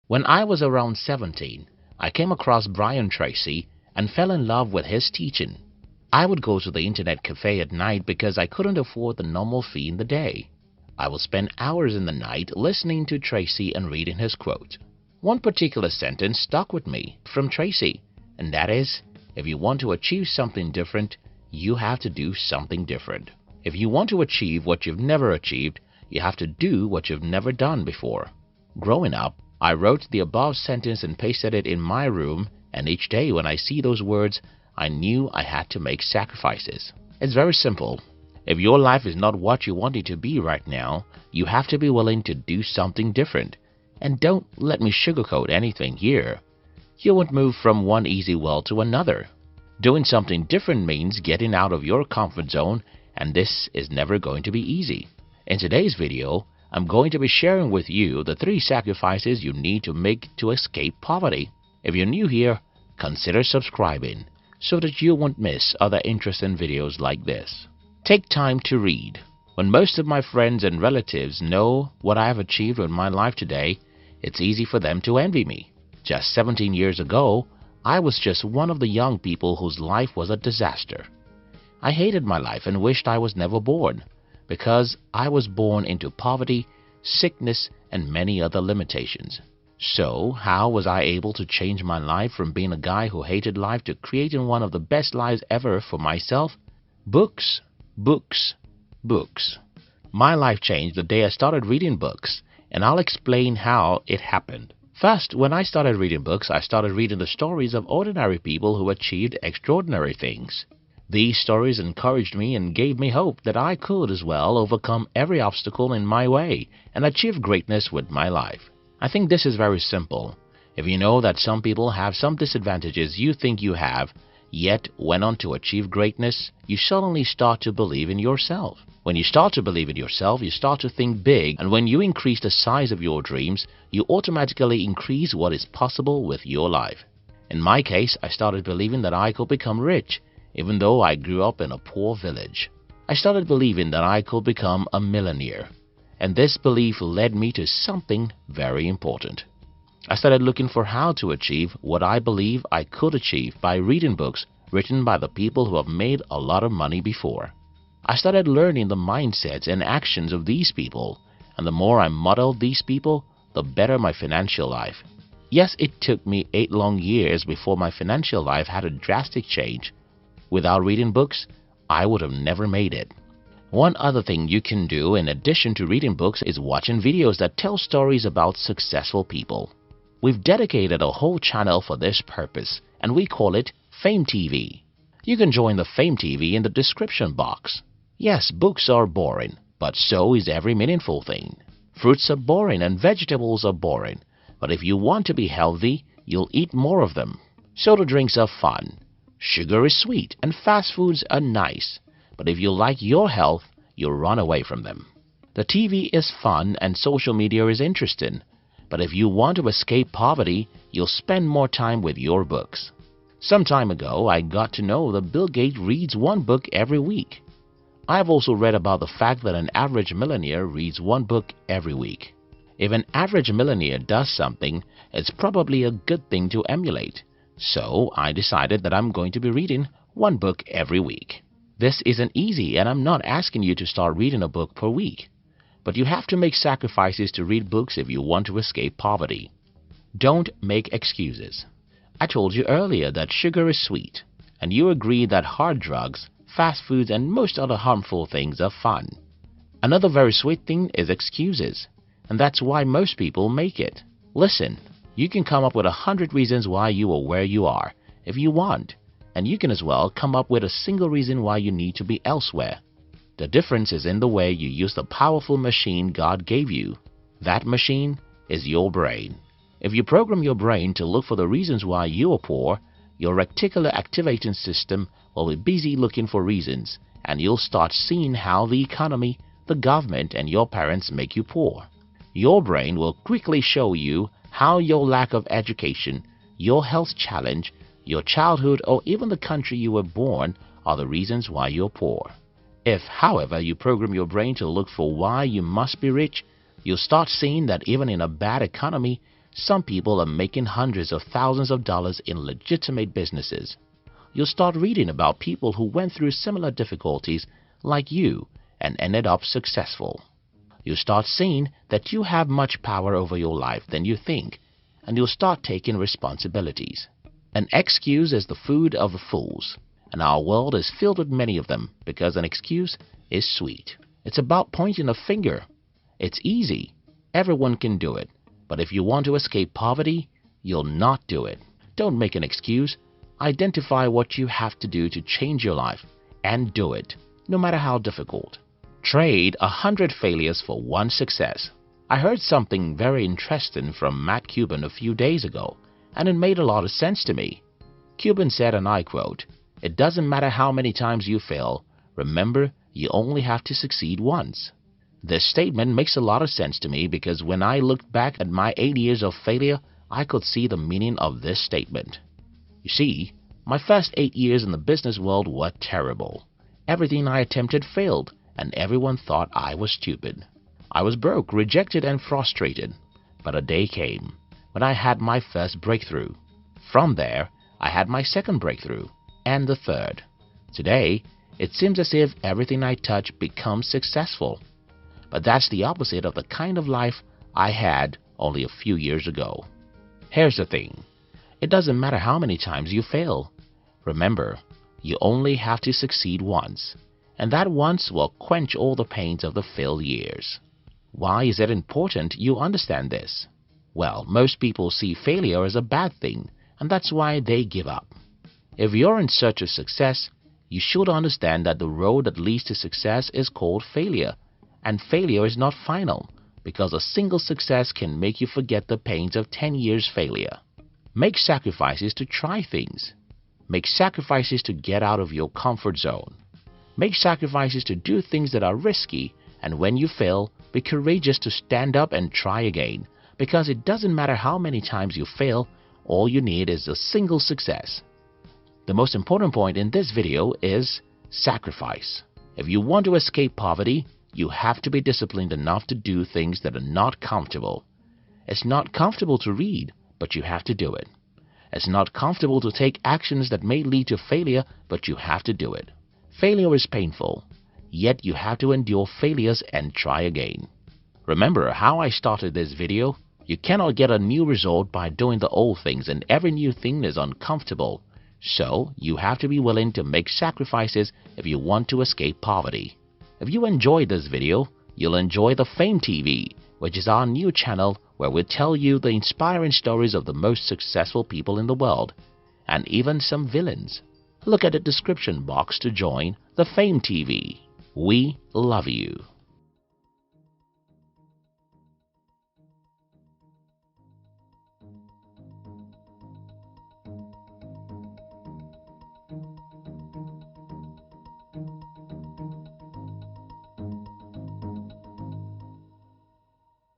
When I was around 17, I came across Brian Tracy and fell in love with his teaching. I would go to the internet cafe at night because I couldn't afford the normal fee in the day. I would spend hours in the night listening to Tracy and reading his quote. One particular sentence stuck with me from Tracy, and that is, if you want to achieve something different, you have to do something different. If you want to achieve what you've never achieved, you have to do what you've never done before. Growing up, I wrote the above sentence and pasted it in my room, and each day when I see those words, I knew I had to make sacrifices. It's very simple. If your life is not what you want it to be right now, you have to be willing to do something different. And don't let me sugarcoat anything here. You won't move from one easy well to another. Doing something different means getting out of your comfort zone, and this is never going to be easy. In today's video, I'm going to be sharing with you the 3 sacrifices you need to make to escape poverty. If you're new here, consider subscribing so that you won't miss other interesting videos like this. Take time to read. When most of my friends and relatives know what I have achieved in my life today, it's easy for them to envy me. Just 17 years ago, I was just one of the young people whose life was a disaster. I hated my life and wished I was never born, because I was born into poverty, sickness, and many other limitations. So, how was I able to change my life from being a guy who hated life to creating one of the best lives ever for myself? Books, books, books. My life changed the day I started reading books, and I'll explain how it happened. First, when I started reading books, I started reading the stories of ordinary people who achieved extraordinary things. These stories encouraged me and gave me hope that I could as well overcome every obstacle in my way and achieve greatness with my life. I think this is very simple. If you know that some people have some disadvantages you think you have, yet went on to achieve greatness, you suddenly start to believe in yourself. When you start to believe in yourself, you start to think big, and when you increase the size of your dreams, you automatically increase what is possible with your life. In my case, I started believing that I could become rich, even though I grew up in a poor village. I started believing that I could become a millionaire, and this belief led me to something very important. I started looking for how to achieve what I believe I could achieve by reading books written by the people who have made a lot of money before. I started learning the mindsets and actions of these people, and the more I modeled these people, the better my financial life. Yes, it took me 8 long years before my financial life had a drastic change. Without reading books, I would have never made it. One other thing you can do in addition to reading books is watching videos that tell stories about successful people. We've dedicated a whole channel for this purpose, and we call it Fame TV. You can join the Fame TV in the description box. Yes, books are boring, but so is every meaningful thing. Fruits are boring and vegetables are boring, but if you want to be healthy, you'll eat more of them. Soda drinks are fun. Sugar is sweet and fast foods are nice, but if you like your health, you'll run away from them. The TV is fun and social media is interesting, but if you want to escape poverty, you'll spend more time with your books. Some time ago, I got to know that Bill Gates reads 1 book every week. I've also read about the fact that an average millionaire reads 1 book every week. If an average millionaire does something, it's probably a good thing to emulate. So I decided that I'm going to be reading 1 book every week. This isn't easy, and I'm not asking you to start reading a book per week. But you have to make sacrifices to read books if you want to escape poverty. Don't make excuses. I told you earlier that sugar is sweet, and you agree that hard drugs, fast foods, and most other harmful things are fun. Another very sweet thing is excuses, and that's why most people make it. Listen, you can come up with 100 reasons why you are where you are if you want, and you can as well come up with a single reason why you need to be elsewhere. The difference is in the way you use the powerful machine God gave you. That machine is your brain. If you program your brain to look for the reasons why you are poor, your reticular activating system will be busy looking for reasons, and you'll start seeing how the economy, the government, and your parents make you poor. Your brain will quickly show you how your lack of education, your health challenge, your childhood, or even the country you were born are the reasons why you're poor. If, however, you program your brain to look for why you must be rich, you'll start seeing that even in a bad economy, Some people are making hundreds of thousands of dollars in legitimate businesses. You'll start reading about people who went through similar difficulties like you and ended up successful. You'll start seeing that you have much power over your life than you think, and you'll start taking responsibilities. An excuse is the food of the fools, and our world is filled with many of them because an excuse is sweet. It's about pointing a finger. It's easy. Everyone can do it. But if you want to escape poverty, you'll not do it. Don't make an excuse. Identify what you have to do to change your life and do it, no matter how difficult. Trade 100 failures for one success. I heard something very interesting from Matt Cuban a few days ago, and it made a lot of sense to me. Cuban said, and I quote, "It doesn't matter how many times you fail. Remember, you only have to succeed once." This statement makes a lot of sense to me because when I looked back at my 8 years of failure, I could see the meaning of this statement. You see, my first 8 years in the business world were terrible. Everything I attempted failed, and everyone thought I was stupid. I was broke, rejected, and frustrated. But a day came when I had my first breakthrough. From there, I had my second breakthrough, and the third. Today, it seems as if everything I touch becomes successful. But that's the opposite of the kind of life I had only a few years ago. Here's the thing. It doesn't matter how many times you fail. Remember, you only have to succeed once, and that once will quench all the pains of the failed years. Why is it important you understand this? Well, most people see failure as a bad thing, and that's why they give up. If you're in search of success, you should understand that the road that leads to success is called failure, and failure is not final, because a single success can make you forget the pains of 10 years failure. Make sacrifices to try things. Make sacrifices to get out of your comfort zone. Make sacrifices to do things that are risky, and when you fail, be courageous to stand up and try again, because it doesn't matter how many times you fail, all you need is a single success. The most important point in this video is sacrifice. If you want to escape poverty, you have to be disciplined enough to do things that are not comfortable. It's not comfortable to read, but you have to do it. It's not comfortable to take actions that may lead to failure, but you have to do it. Failure is painful, yet you have to endure failures and try again. Remember how I started this video? You cannot get a new result by doing the old things, and every new thing is uncomfortable. So, you have to be willing to make sacrifices if you want to escape poverty. If you enjoyed this video, you'll enjoy the Fame TV, which is our new channel where we tell you the inspiring stories of the most successful people in the world, and even some villains. Look at the description box to join the Fame TV. We love you.